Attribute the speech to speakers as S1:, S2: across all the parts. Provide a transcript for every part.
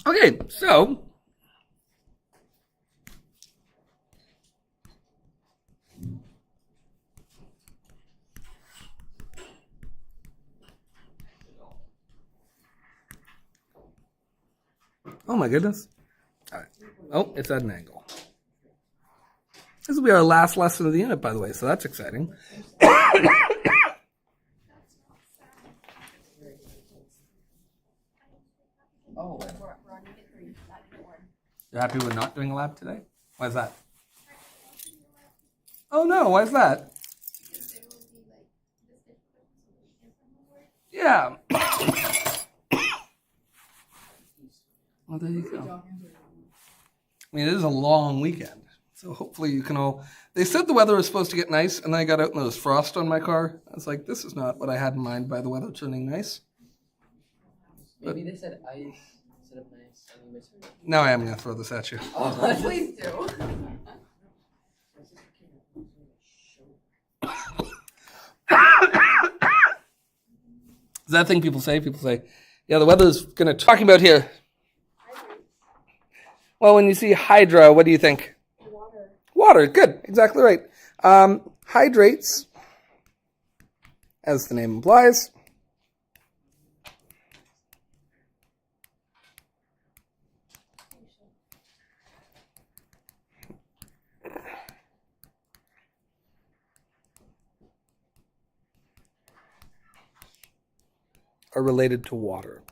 S1: Okay, so oh my goodness. All right. Oh, it's at an angle. This will be our last lesson of the unit, by the way, so that's exciting. Oh. You're happy with not doing a lab today? Why is that? Oh no, why is that? Yeah. Well, there you go. I mean, it is a long weekend, so hopefully you can all... They said the weather was supposed to get nice, and then I got out and there was frost on my car. I was like, this is not what I had in mind by the weather turning nice.
S2: Maybe they said ice instead of nice.
S1: Now I am going to throw this at you.
S3: Oh, please do.
S1: Is that a thing people say? People say, yeah, the weather's going to... Talking about here. Well, when you see Hydra, what do you think?
S3: Water.
S1: Water, good, exactly right. Hydrates, as the name implies, are related to water.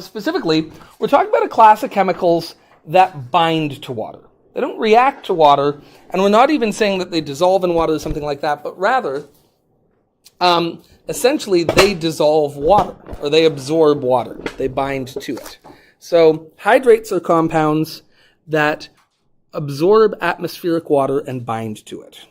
S1: Specifically, we're talking about a class of chemicals that bind to water. They don't react to water, and we're not even saying that they dissolve in water or something like that, but rather, essentially, they dissolve water, or they absorb water. They bind to it. So hydrates are compounds that absorb atmospheric water and bind to it.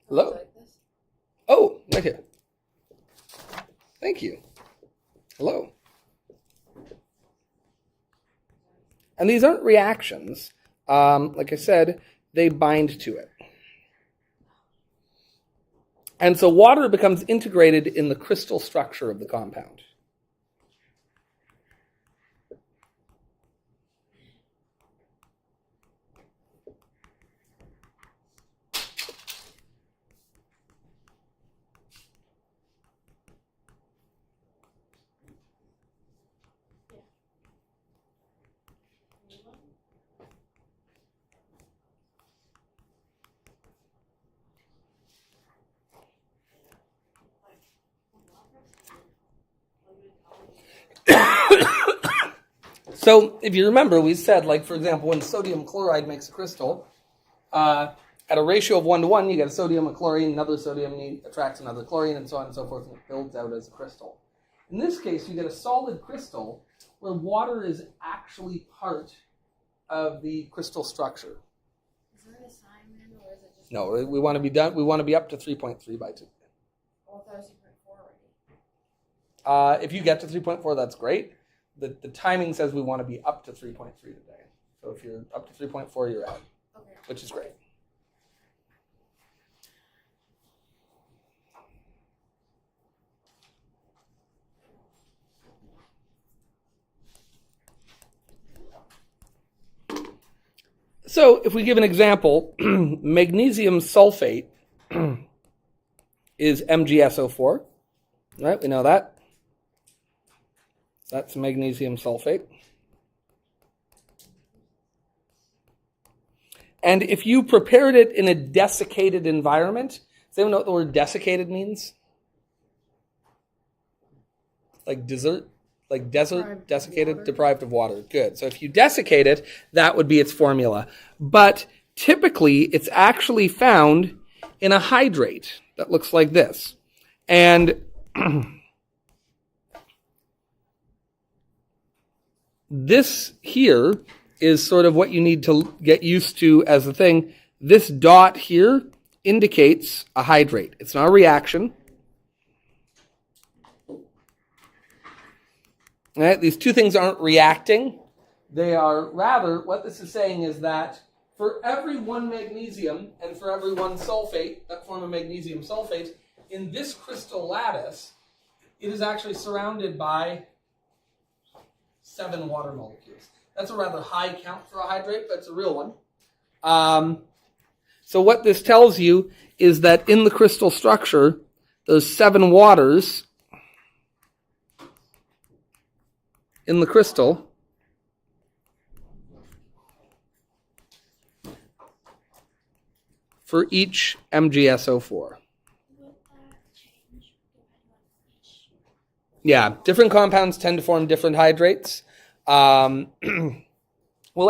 S1: Hello? Oh, right here. Thank you. Hello. And these aren't reactions. Like I said, they bind to it. And so water becomes integrated in the crystal structure of the compound. So if you remember, we said, like, for example, when sodium chloride makes a crystal, at a ratio of 1-to-1, you get a sodium, a chlorine, another sodium attracts another chlorine, and so on and so forth, and it builds out as a crystal. In this case, you get a solid crystal where water is actually part of the crystal structure.
S3: Is there an assignment, or is it just...
S1: No, we want to be done. We want to be up to 3.3 by 2.
S3: Oh, I thought it was 3.4 already.
S1: If you get to 3.4, that's great. The timing says we want to be up to 3.3 today. So if you're up to 3.4, you're out,
S3: Okay.
S1: which is great. So if we give an example, magnesium sulfate is MgSO4, right? We know that. That's magnesium sulfate. And if you prepared it in a desiccated environment, does anyone know what the word desiccated means? Like desert? Like desert, desiccated, deprived of water. Good. So if you desiccate it, that would be its formula. But typically, it's actually found in a hydrate. that looks like this. And this here is sort of what you need to get used to as a thing. This dot here indicates a hydrate. It's not a reaction. All right, these two things aren't reacting. They are rather, what this is saying is that for every one magnesium and for every one sulfate, that form of magnesium sulfate, in this crystal lattice, it is actually surrounded by 7 water molecules. That's a rather high count for a hydrate, but it's a real one. So what this tells you is that in the crystal structure, there's 7 waters in the crystal. For each MgSO4. Yeah, different compounds tend to form different hydrates. We'll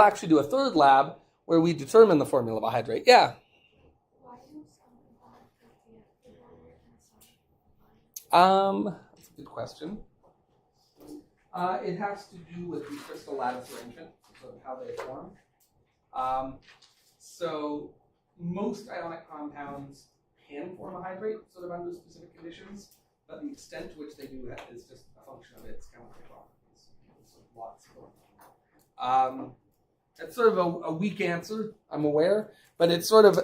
S1: actually do a third lab where we determine the formula of a hydrate. Yeah. That's a good question. It has to do with the crystal lattice arrangement, so how they form. So most ionic compounds can form a hydrate sort of under specific conditions, but the extent to which they do that is just a function of its chemical properties. Lots of them. It's sort of a weak answer, I'm aware, but it's sort of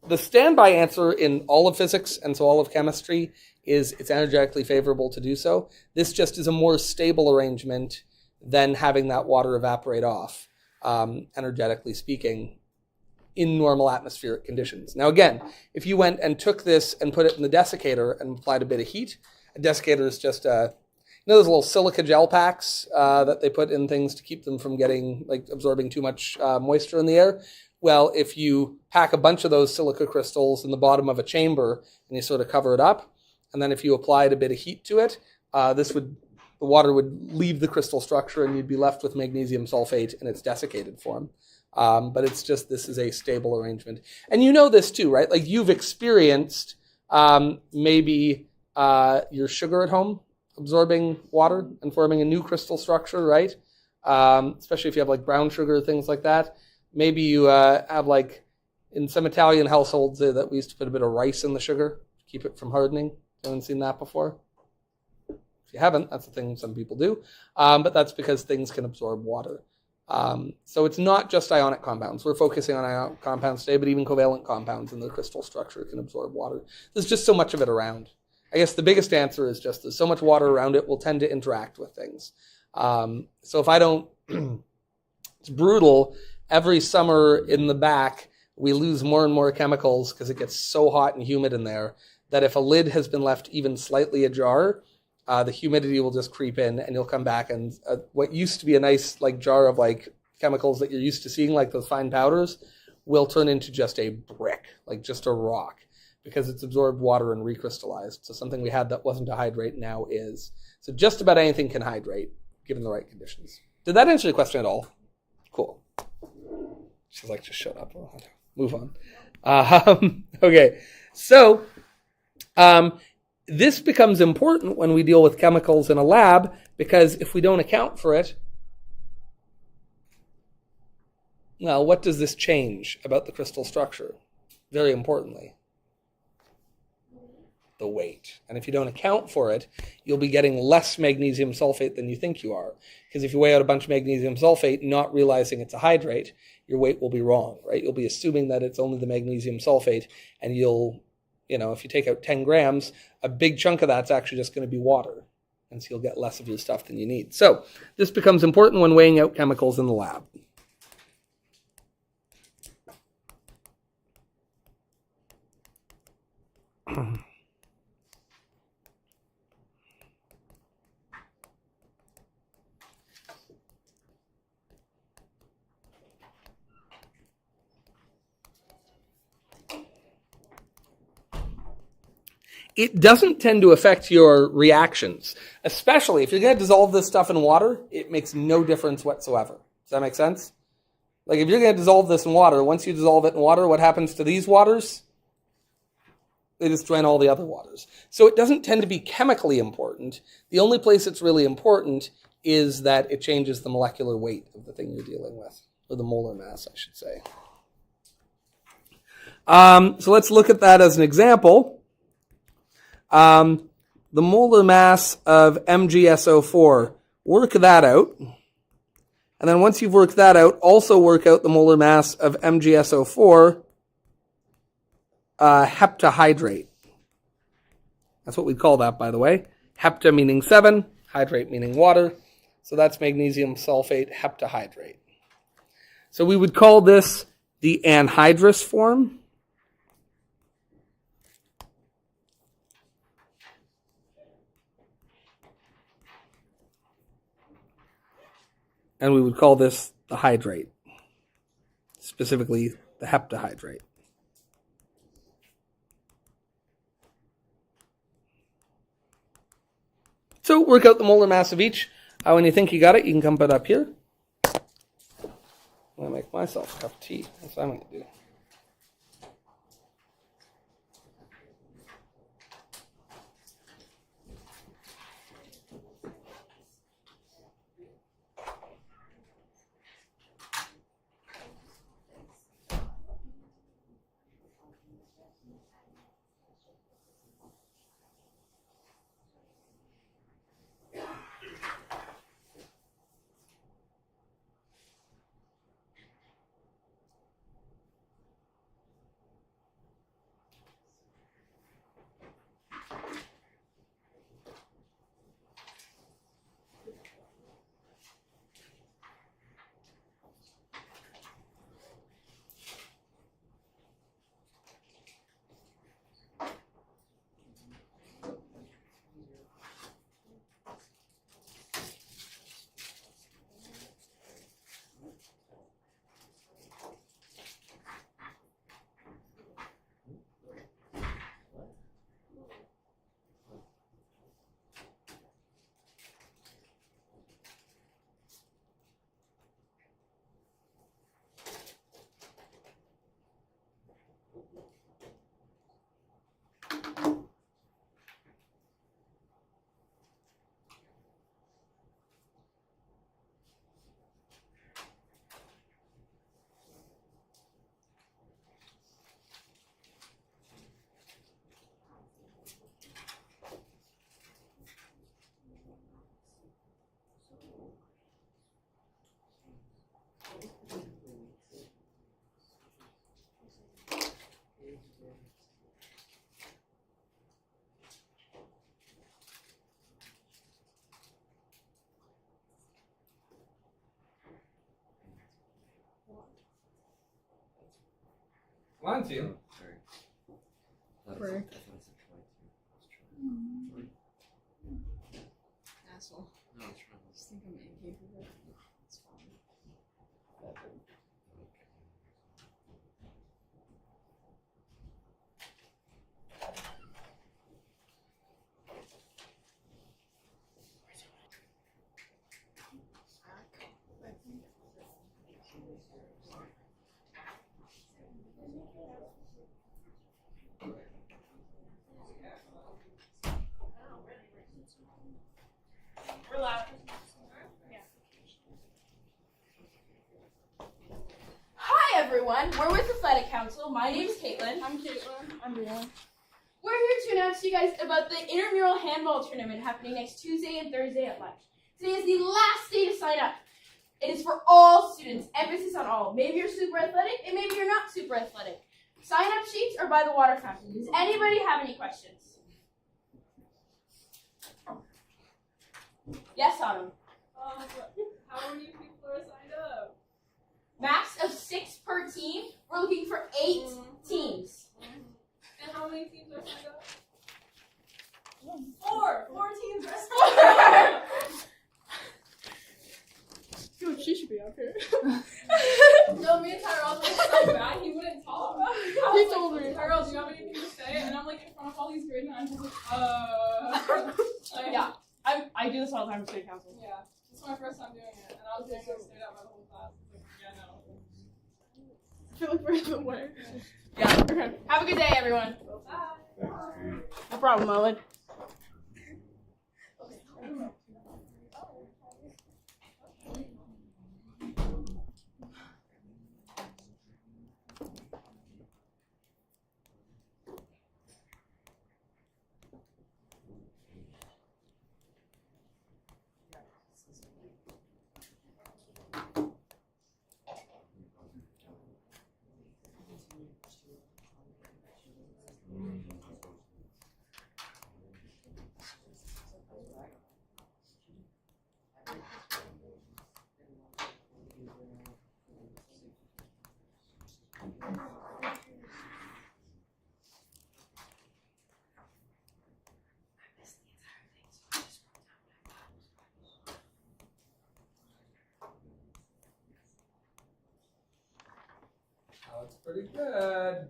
S1: the standby answer in all of physics and so all of chemistry is it's energetically favorable to do so. This just is a more stable arrangement than having that water evaporate off, energetically speaking, in normal atmospheric conditions. Now again, if you went and took this and put it in the desiccator and applied a bit of heat, a desiccator is just those little silica gel packs that they put in things to keep them from getting, absorbing too much moisture in the air. Well, if you pack a bunch of those silica crystals in the bottom of a chamber and you sort of cover it up, and then if you applied a bit of heat to it, the water would leave the crystal structure and you'd be left with magnesium sulfate in its desiccated form. But it's just, this is a stable arrangement. And you know this too, right? Like you've experienced maybe your sugar at home absorbing water and forming a new crystal structure, right? Especially if you have brown sugar, things like that. Maybe you have in some Italian households that we used to put a bit of rice in the sugar to keep it from hardening. Haven't seen that before? If you haven't, that's a thing some people do. But that's because things can absorb water. So it's not just ionic compounds. We're focusing on ionic compounds today, but even covalent compounds in the crystal structure can absorb water. There's just so much of it around. I guess the biggest answer is just there's so much water around it, we'll tend to interact with things. So if I don't, it's brutal. Every summer in the back, we lose more and more chemicals because it gets so hot and humid in there that if a lid has been left even slightly ajar, the humidity will just creep in and you'll come back and what used to be a nice jar of chemicals that you're used to seeing, like those fine powders, will turn into just a brick, just a rock, because it's absorbed water and recrystallized. So something we had that wasn't a hydrate now is. So just about anything can hydrate given the right conditions. Did that answer your question at all? Cool. She's like, just shut up. Move on. Okay. So, this becomes important when we deal with chemicals in a lab, because if we don't account for it, well, what does this change about the crystal structure? Very importantly, the weight. And if you don't account for it, you'll be getting less magnesium sulfate than you think you are. Because if you weigh out a bunch of magnesium sulfate, not realizing it's a hydrate, your weight will be wrong, right? You'll be assuming that it's only the magnesium sulfate, and if you take out 10 grams, a big chunk of that's actually just going to be water. And so you'll get less of your stuff than you need. So this becomes important when weighing out chemicals in the lab. It doesn't tend to affect your reactions, especially if you're going to dissolve this stuff in water. It makes no difference whatsoever. Does that make sense? If you're going to dissolve this in water, once you dissolve it in water, what happens to these waters? They destroy in all the other waters. So it doesn't tend to be chemically important. The only place it's really important is that it changes the molecular weight of the thing you're dealing with, or the molar mass, I should say. So let's look at that as an example. The molar mass of MgSO4, work that out. And then once you've worked that out, also work out the molar mass of MgSO4 heptahydrate. That's what we call that, by the way. Hepta meaning 7, hydrate meaning water. So that's magnesium sulfate heptahydrate. So we would call this the anhydrous form. And we would call this the hydrate, specifically the heptahydrate. So work out the molar mass of each. When you think you got it, you can come put up here. I'm going to make myself a cup of tea. That's what I'm going to do. Mine's you.
S2: Sorry. Asshole.
S4: No, it's wrong.
S2: I just think I'm incapable. It's fine.
S5: Hi everyone, we're with Athletic Council. My name's Caitlin.
S3: I'm Caitlin. I'm Brianna.
S5: We're here to announce to you guys about the intramural handball tournament happening next Tuesday and Thursday at lunch. Today is the last day to sign up. It is for all students, emphasis on all. Maybe you're super athletic and maybe you're not super athletic. Sign up sheets are by the water fountain. Does anybody have any questions? Yes, Autumn.
S3: How many people are signed up?
S5: Max of 6 per team. We're looking for 8 teams.
S3: And how many teams are signed up?
S5: 4 teams are signed up.
S3: Dude, she should be up here.
S6: No, me and Tyrell were so bad, he wouldn't talk.
S3: He told me.
S6: Tyrell, do you have anything to say? And I'm like in front of all these grade 9s, I'm like,
S5: Yeah, I do this all the time for state council.
S6: Yeah, this is my first time doing it, and I was being like stayed out by the whole class. Like, yeah, no.
S3: I feel like we're in the way.
S5: Yeah.
S3: Okay.
S5: Have a good day, everyone.
S6: Bye.
S5: No problem, Owen.
S1: Oh, that's pretty good.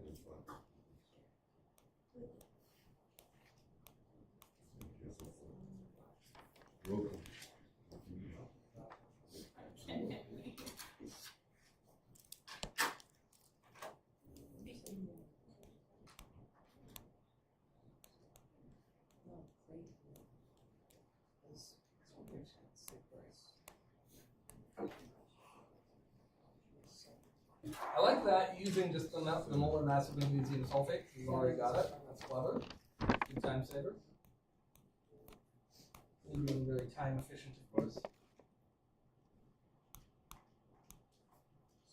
S1: I like that using just the molar mass of magnesium sulfate. You've already got it. That's clever. Good time saver. And being very time efficient, of course.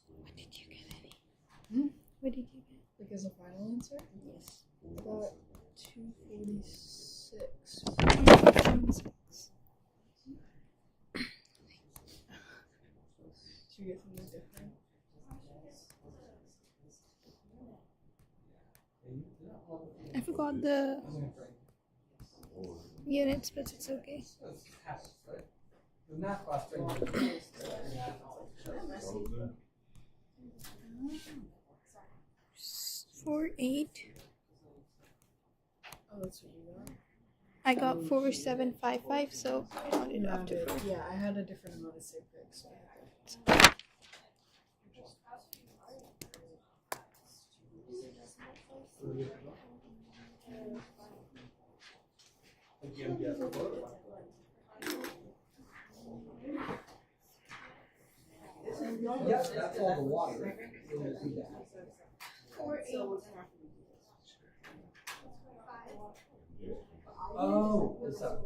S3: What did you get, Eddie? What did you get?
S6: Like as a final answer?
S3: Yes.
S6: Got 246.
S3: 246.
S6: Should we get something different?
S3: I forgot the units, but it's okay.
S1: That's habits, right? The math class training.
S3: 4.8.
S6: Oh, that's what you got?
S3: I got 4.755, so I rounded
S6: No,
S3: off to 4.
S6: yeah, I had a different amount of safe picks. So
S1: Yes, that's all the water. Oh, what's up?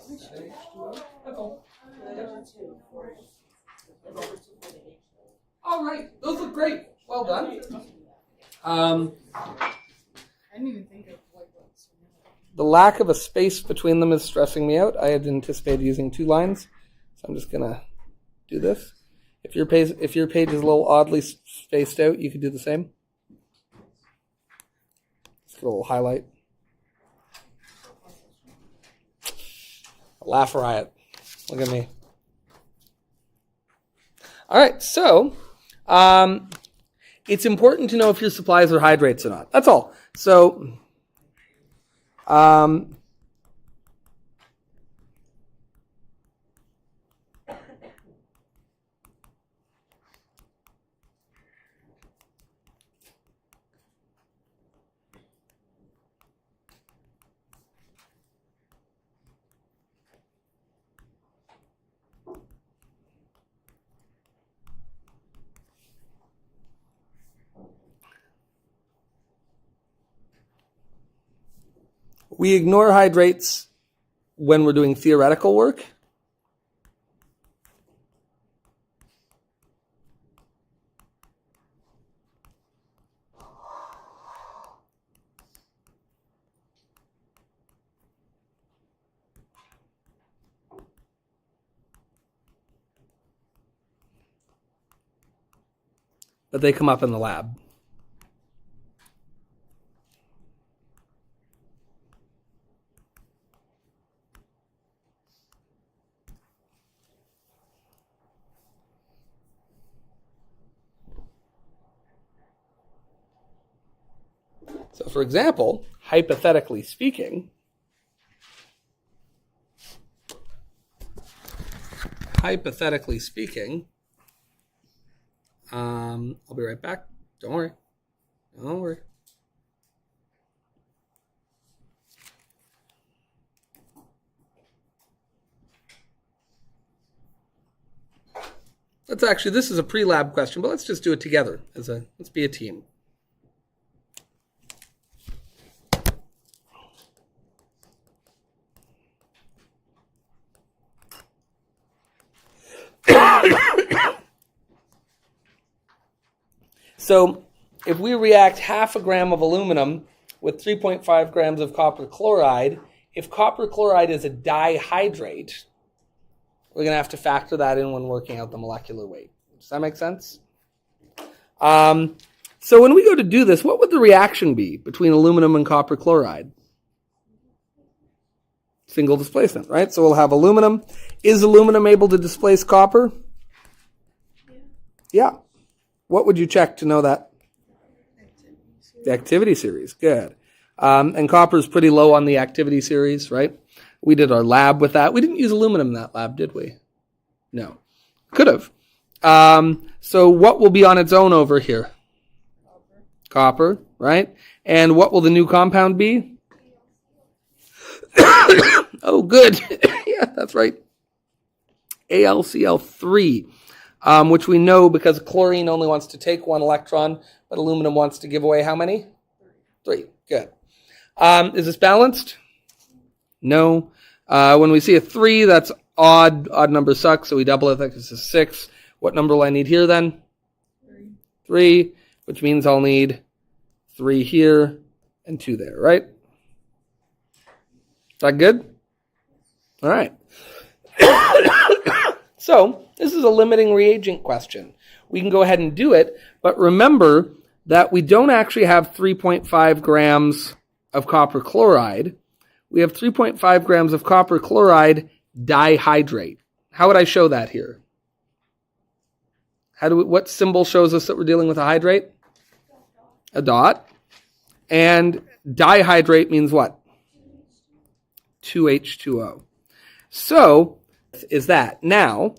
S1: SCH3U? That's all. All right, those look great. Well done.
S6: I didn't even think of white books.
S1: The lack of a space between them is stressing me out. I had anticipated using 2 lines, so I'm just gonna do this. If your page is a little oddly spaced out, you could do the same. Just get a little highlight. Laugh riot. Look at me. All right, so it's important to know if your supplies are hydrates or not. That's all. So we ignore hydrates when we're doing theoretical work. But they come up in the lab. So, for example, hypothetically speaking, I'll be right back. Don't worry. This is a pre-lab question, but let's just do it together. Let's be a team. So if we react half a gram of aluminum with 3.5 grams of copper chloride, if copper chloride is a dihydrate, we're going to have to factor that in when working out the molecular weight. Does that make sense? So when we go to do this, what would the reaction be between aluminum and copper chloride? Single displacement, right? So we'll have aluminum. Is aluminum able to displace copper? Yeah. What would you check to know that? The activity series. Good. And copper is pretty low on the activity series, right? We did our lab with that. We didn't use aluminum in that lab, did we? No. Could have. So what will be on its own over here? Copper, right? And what will the new compound be? Oh, good. Yeah, that's right. AlCl3, which we know because chlorine only wants to take one electron, but aluminum wants to give away how many? 3. Good. Is this balanced? No. When we see a 3, that's odd. Odd number sucks, so we double it. That gives us 6. What number will I need here then? 3, which means I'll need 3 here and 2 there, right? Is that good? All right. So this is a limiting reagent question. We can go ahead and do it, but remember that we don't actually have 3.5 grams of copper chloride. We have 3.5 grams of copper chloride dihydrate. How would I show that here? What symbol shows us that we're dealing with a hydrate? A dot. And dihydrate means what? 2H2O. So, is that. Now,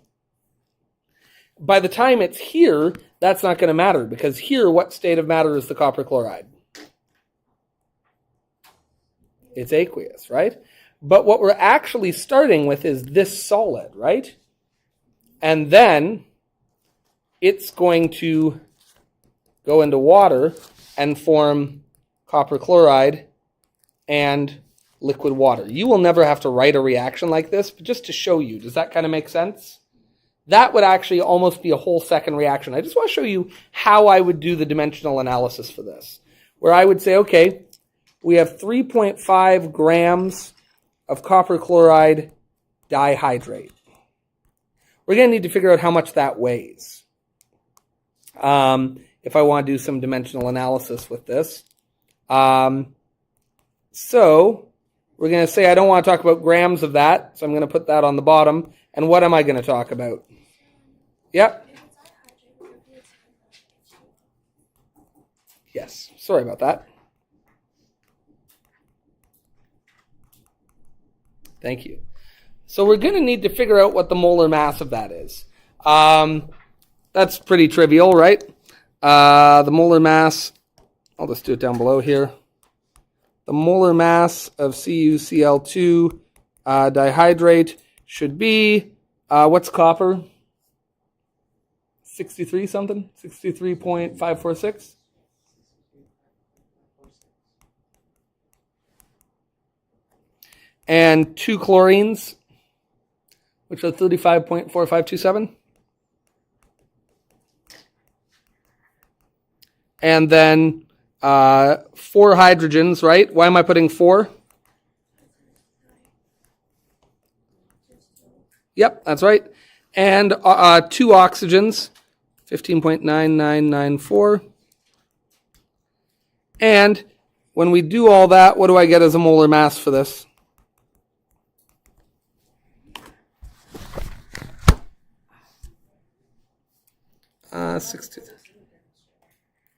S1: by the time it's here, that's not going to matter, because here, what state of matter is the copper chloride? It's aqueous, right? But what we're actually starting with is this solid, right? And then it's going to go into water and form copper chloride and liquid water. You will never have to write a reaction like this, but just to show you, does that kind of make sense? That would actually almost be a whole second reaction. I just want to show you how I would do the dimensional analysis for this, where I would say, okay, we have 3.5 grams of copper chloride dihydrate. We're going to need to figure out how much that weighs. If I want to do some dimensional analysis with this. So we're going to say I don't want to talk about grams of that, so I'm going to put that on the bottom. And what am I going to talk about? Yep. Yes, sorry about that. Thank you. So we're going to need to figure out what the molar mass of that is. That's pretty trivial, right? The molar mass, I'll just do it down below here. The molar mass of CuCl2 dihydrate should be, what's copper? 63 something? 63.546? And 2 chlorines, which are 35.4527. And then 4 hydrogens, right? Why am I putting 4? Yep, that's right. And 2 oxygens, 15.9994. And when we do all that, what do I get as a molar mass for this? Uh, 60.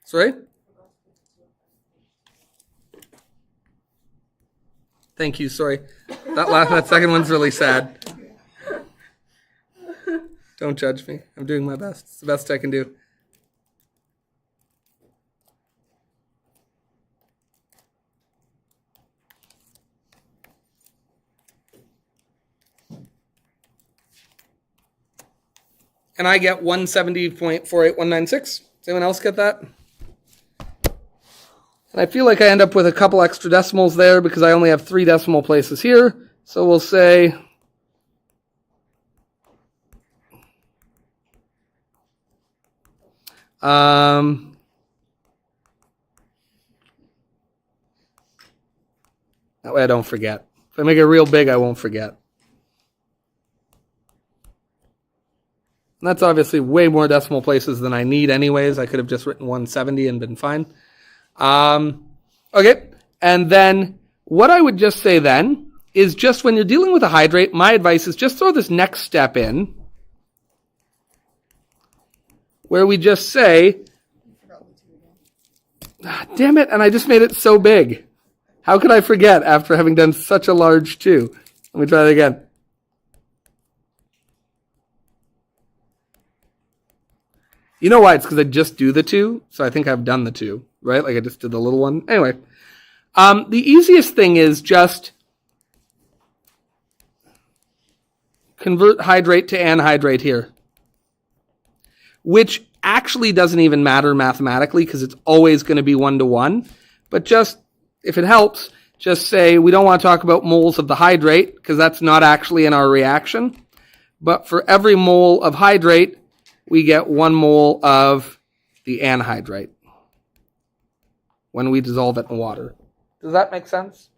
S1: Sorry? Thank you, sorry. That second one's really sad. Don't judge me. I'm doing my best. It's the best I can do. and I get 170.48196. Does anyone else get that? And I feel like I end up with a couple extra decimals there because I only have 3 decimal places here. So we'll say that way I don't forget. If I make it real big, I won't forget. And that's obviously way more decimal places than I need anyways. I could have just written 170 and been fine. Okay, and then what I would just say then is just when you're dealing with a hydrate, my advice is just throw this next step in where we just say, damn it, and I just made it so big. How could I forget after having done such a large 2? Let me try that again. You know why? It's because I just do the 2, so I think I've done the 2, right? Like I just did the little one. Anyway, the easiest thing is just convert hydrate to anhydrate here, which actually doesn't even matter mathematically because it's always going to be 1-to-1. But just, if it helps, just say we don't want to talk about moles of the hydrate because that's not actually in our reaction. But for every mole of hydrate, we get 1 mole of the anhydrate when we dissolve it in water. Does that make sense?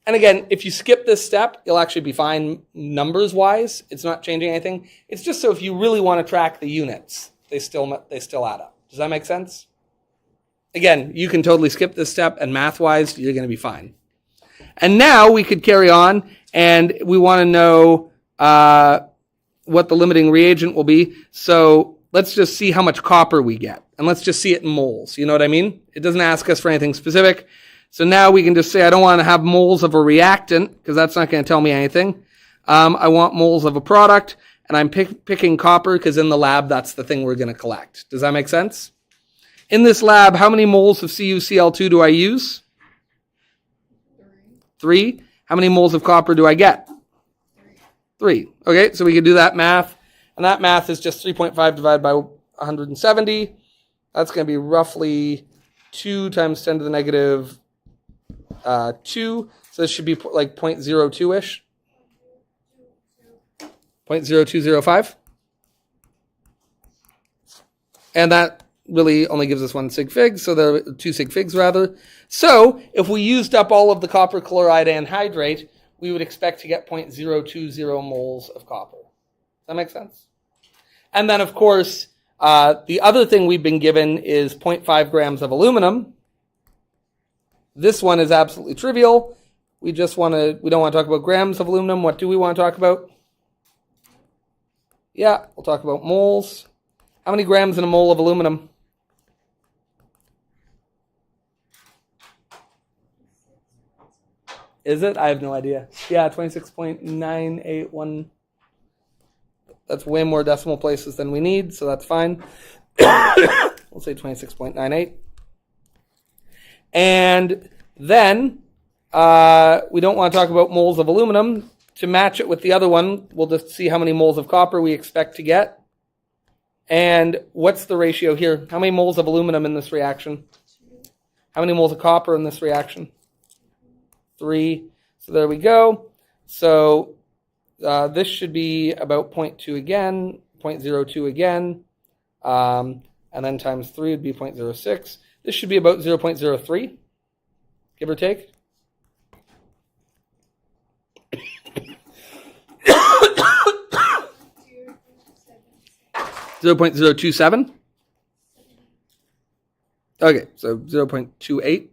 S1: And again, if you skip this step, you'll actually be fine numbers-wise. It's not changing anything. It's just so if you really want to track the units, they still add up. Does that make sense? Again, you can totally skip this step, and math-wise, you're going to be fine. And now we could carry on, and we want to know what the limiting reagent will be. So let's just see how much copper we get. And let's just see it in moles. You know what I mean? It doesn't ask us for anything specific. So now we can just say, I don't want to have moles of a reactant because that's not going to tell me anything. I want moles of a product, and I'm picking copper because in the lab, that's the thing we're going to collect. Does that make sense? In this lab, how many moles of CuCl2 do I use? 3. How many moles of copper do I get? 3. Okay, so we could do that math. And that math is just 3.5 divided by 170. That's going to be roughly 2 times 10 to the negative 2. So this should be like 0.02-ish. 0.0205. And that really only gives us 1 sig fig, so there are 2 sig figs rather. So if we used up all of the copper chloride anhydrate, we would expect to get 0.020 moles of copper. Does that make sense? And then, of course, the other thing we've been given is 0.5 grams of aluminum. This one is absolutely trivial. We don't want to talk about grams of aluminum. What do we want to talk about? Yeah, we'll talk about moles. How many grams in a mole of aluminum? Is it? I have no idea. Yeah, 26.981. That's way more decimal places than we need, so that's fine. We'll say 26.98. And then we don't want to talk about moles of aluminum. To match it with the other one, we'll just see how many moles of copper we expect to get. And what's the ratio here? How many moles of aluminum in this reaction? How many moles of copper in this reaction? 3. So there we go. So this should be about 0.2 again, 0.02 again, and then times 3 would be 0.06. This should be about 0.03, give or take. 0.027. Okay, so 0.28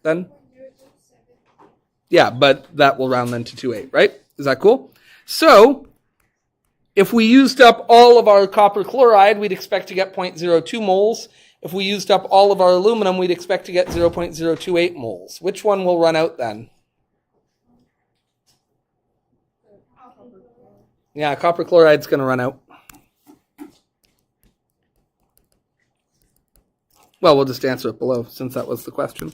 S1: then. Yeah, but that will round then to 2.8, right? Is that cool? So, if we used up all of our copper chloride, we'd expect to get 0.02 moles. If we used up all of our aluminum, we'd expect to get 0.028 moles. Which one will run out then? Yeah, copper chloride's going to run out. Well, we'll just answer it below, since that was the question.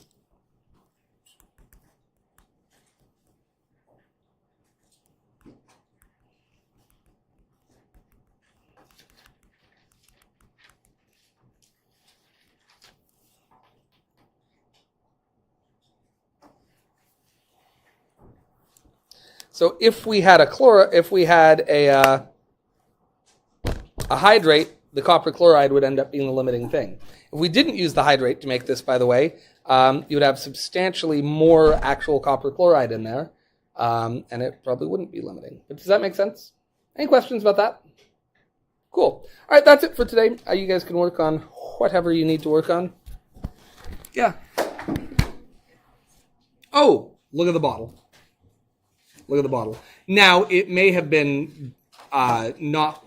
S1: So if we had a hydrate, the copper chloride would end up being the limiting thing. If we didn't use the hydrate to make this, by the way, you would have substantially more actual copper chloride in there, and it probably wouldn't be limiting. But does that make sense? Any questions about that? Cool. All right, that's it for today. You guys can work on whatever you need to work on. Yeah. Oh, look at the bottle. Look at the bottle. Now, it may have been not...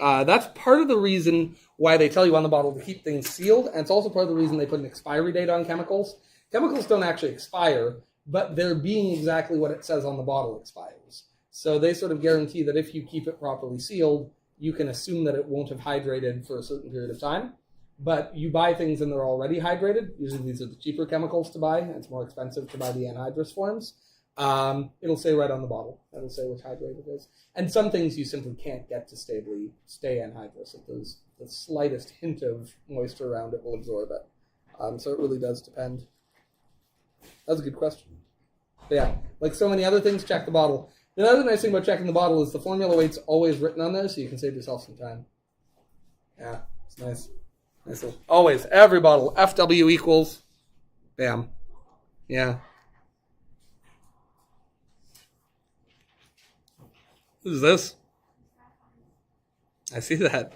S1: that's part of the reason why they tell you on the bottle to keep things sealed, and it's also part of the reason they put an expiry date on chemicals. Chemicals don't actually expire, but they're being exactly what it says on the bottle expires. So they sort of guarantee that if you keep it properly sealed, you can assume that it won't have hydrated for a certain period of time. But you buy things and they're already hydrated. Usually these are the cheaper chemicals to buy, and it's more expensive to buy the anhydrous forms. It'll say right on the bottle. It'll say which hydrate it is. And some things you simply can't get to stay anhydrous. If there's the slightest hint of moisture around it, will absorb it. So it really does depend. That's a good question. But yeah, like so many other things, check the bottle. The other nice thing about checking the bottle is the formula weight's always written on there, so you can save yourself some time. Yeah, it's nice. Nice little, always, every bottle, FW equals, bam. Yeah. Who's this? I see that.